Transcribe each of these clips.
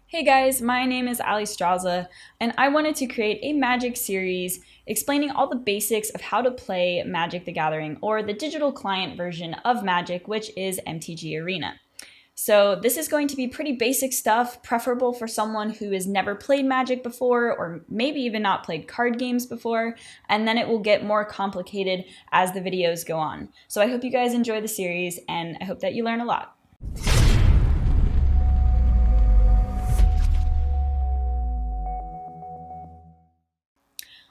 Hey guys, my name is Alliestrasza, and I wanted to create a Magic series explaining all the basics of how to play Magic the Gathering, or the digital client version of Magic, which is MTG Arena. So this is going to be pretty basic stuff, preferable for someone who has never played Magic before, or maybe even not played card games before, and then it will get more complicated as the videos go on. So I hope you guys enjoy the series, and I hope that you learn a lot.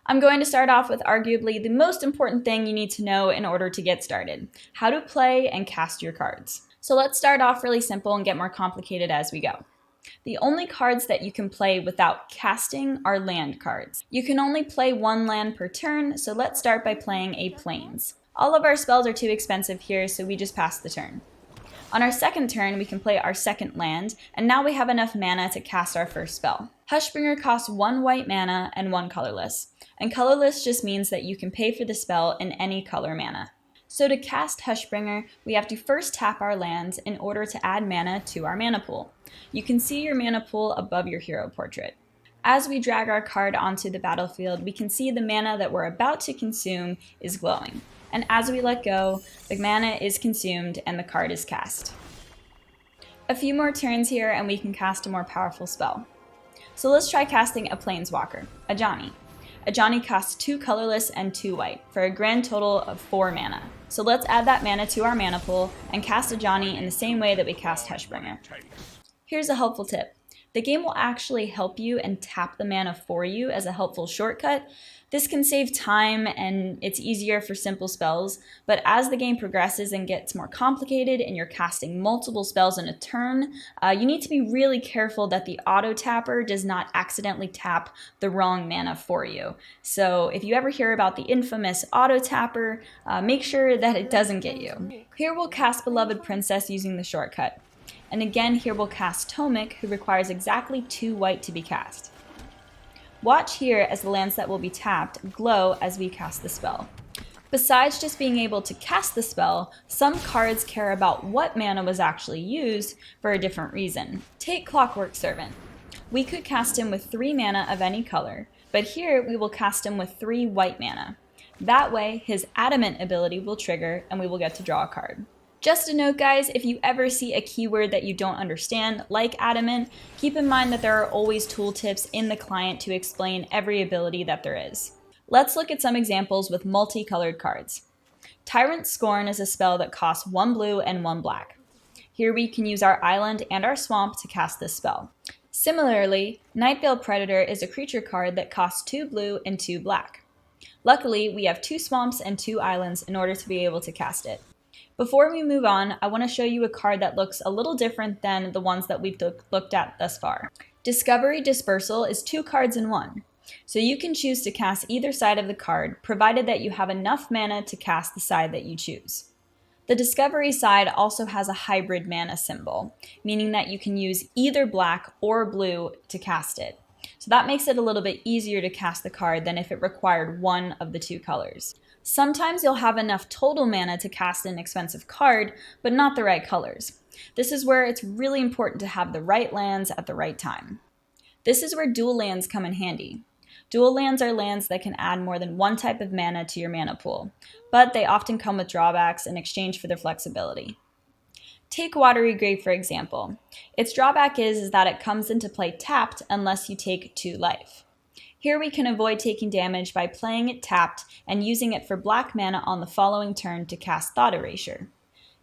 I'm going to start off with arguably the most important thing you need to know in order to get started: how to play and cast your cards. So let's start off really simple and get more complicated as we go. The only cards that you can play without casting are land cards. You can only play one land per turn, so let's start by playing a Plains. All of our spells are too expensive here, so we just pass the turn. On our second turn, we can play our second land, and now we have enough mana to cast our first spell. Hushbringer costs 1 white mana and 1 colorless, and colorless just means that you can pay for the spell in any color mana. So to cast Hushbringer, we have to first tap our lands in order to add mana to our mana pool. You can see your mana pool above your hero portrait. As we drag our card onto the battlefield, we can see the mana that we're about to consume is glowing. And as we let go, the mana is consumed and the card is cast. A few more turns here and we can cast a more powerful spell. So let's try casting a Planeswalker, Ajani. Ajani costs 2 colorless and 2 white, for a grand total of 4 mana. So let's add that mana to our mana pool and cast Ajani in the same way that we cast Hushbringer. Here's a helpful tip. The game will actually help you and tap the mana for you as a helpful shortcut. This can save time and it's easier for simple spells, but as the game progresses and gets more complicated and you're casting multiple spells in a turn, you need to be really careful that the auto tapper does not accidentally tap the wrong mana for you. So if you ever hear about the infamous auto tapper, make sure that it doesn't get you. Here we'll cast Beloved Princess using the shortcut. And again, here we'll cast Tomik, who requires exactly 2 white to be cast. Watch here as the lands that will be tapped glow as we cast the spell. Besides just being able to cast the spell, some cards care about what mana was actually used for a different reason. Take Clockwork Servant. We could cast him with 3 mana of any color, but here we will cast him with 3 white mana. That way, his Adamant ability will trigger and we will get to draw a card. Just a note, guys, if you ever see a keyword that you don't understand, like Adamant, keep in mind that there are always tooltips in the client to explain every ability that there is. Let's look at some examples with multicolored cards. Tyrant Scorn is a spell that costs 1 blue and 1 black. Here we can use our island and our swamp to cast this spell. Similarly, Nightveil Predator is a creature card that costs 2 blue and 2 black. Luckily, we have 2 swamps and 2 islands in order to be able to cast it. Before we move on, I want to show you a card that looks a little different than the ones that we've looked at thus far. Discovery Dispersal is 2 cards in 1, so you can choose to cast either side of the card, provided that you have enough mana to cast the side that you choose. The Discovery side also has a hybrid mana symbol, meaning that you can use either black or blue to cast it. So that makes it a little bit easier to cast the card than if it required one of the 2 colors. Sometimes you'll have enough total mana to cast an expensive card, but not the right colors. This is where it's really important to have the right lands at the right time. This is where dual lands come in handy. Dual lands are lands that can add more than one type of mana to your mana pool, but they often come with drawbacks in exchange for their flexibility. Take Watery Grave for example. Its drawback is that it comes into play tapped unless you take 2 life. Here we can avoid taking damage by playing it tapped and using it for black mana on the following turn to cast Thought Erasure.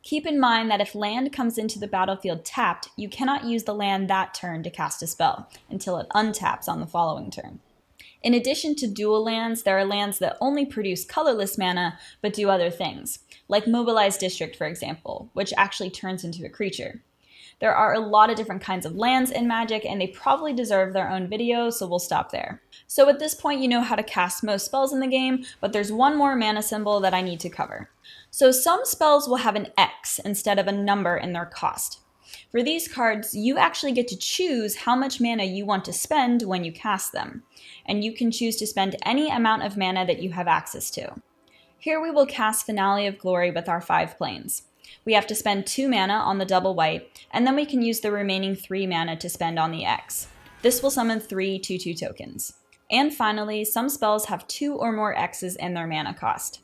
Keep in mind that if land comes into the battlefield tapped, you cannot use the land that turn to cast a spell until it untaps on the following turn. In addition to dual lands, there are lands that only produce colorless mana but do other things, like Mobilized District for example, which actually turns into a creature. There are a lot of different kinds of lands in Magic, and they probably deserve their own video, so we'll stop there. So at this point, you know how to cast most spells in the game, but there's one more mana symbol that I need to cover. So some spells will have an X instead of a number in their cost. For these cards, you actually get to choose how much mana you want to spend when you cast them, and you can choose to spend any amount of mana that you have access to. Here we will cast Finale of Glory with our 5 planes. We have to spend 2 mana on the double white, and then we can use the remaining 3 mana to spend on the X. This will summon 3 2/2 tokens. And finally, some spells have 2 or more X's in their mana cost.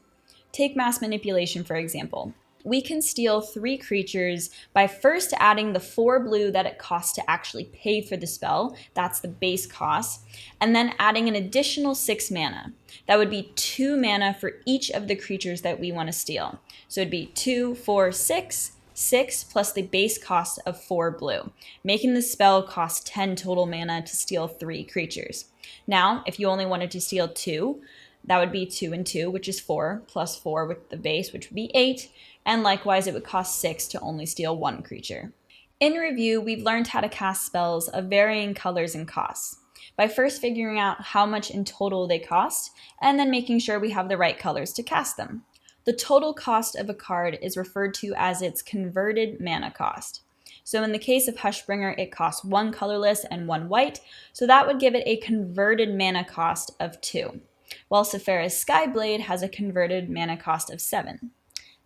Take Mass Manipulation, for example. We can steal 3 creatures by first adding the 4 blue that it costs to actually pay for the spell, that's the base cost, and then adding an additional 6 mana. That would be 2 mana for each of the creatures that we want to steal. So it'd be 2, 4, 6, 6 plus the base cost of 4 blue, making the spell cost 10 total mana to steal 3 creatures. Now, if you only wanted to steal 2, that would be 2 and 2, which is 4, plus 4 with the base, which would be 8, and likewise it would cost 6 to only steal 1 creature. In review, we've learned how to cast spells of varying colors and costs, by first figuring out how much in total they cost, and then making sure we have the right colors to cast them. The total cost of a card is referred to as its converted mana cost. So in the case of Hushbringer, it costs 1 colorless and 1 white, so that would give it a converted mana cost of 2, while Sephira's Skyblade has a converted mana cost of 7.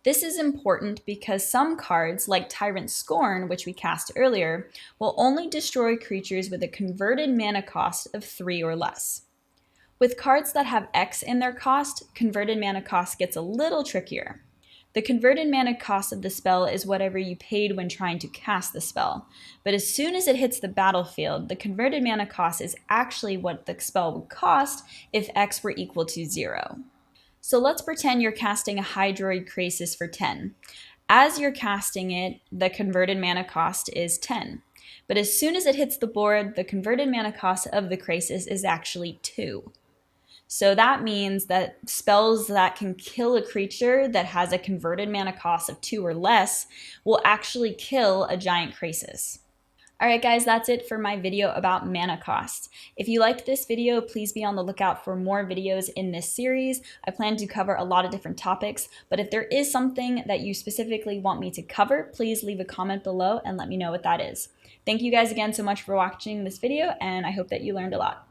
This is important because some cards, like Tyrant Scorn, which we cast earlier, will only destroy creatures with a converted mana cost of 3 or less. With cards that have X in their cost, converted mana cost gets a little trickier. The converted mana cost of the spell is whatever you paid when trying to cast the spell, but as soon as it hits the battlefield, the converted mana cost is actually what the spell would cost if X were equal to 0. So let's pretend you're casting a Hydroid Krasis for 10. As you're casting it, the converted mana cost is 10. But as soon as it hits the board, the converted mana cost of the Krasis is actually 2. So that means that spells that can kill a creature that has a converted mana cost of 2 or less will actually kill a giant Krasis. Alright guys, that's it for my video about mana cost. If you liked this video, please be on the lookout for more videos in this series. I plan to cover a lot of different topics, but if there is something that you specifically want me to cover, please leave a comment below and let me know what that is. Thank you guys again so much for watching this video, and I hope that you learned a lot.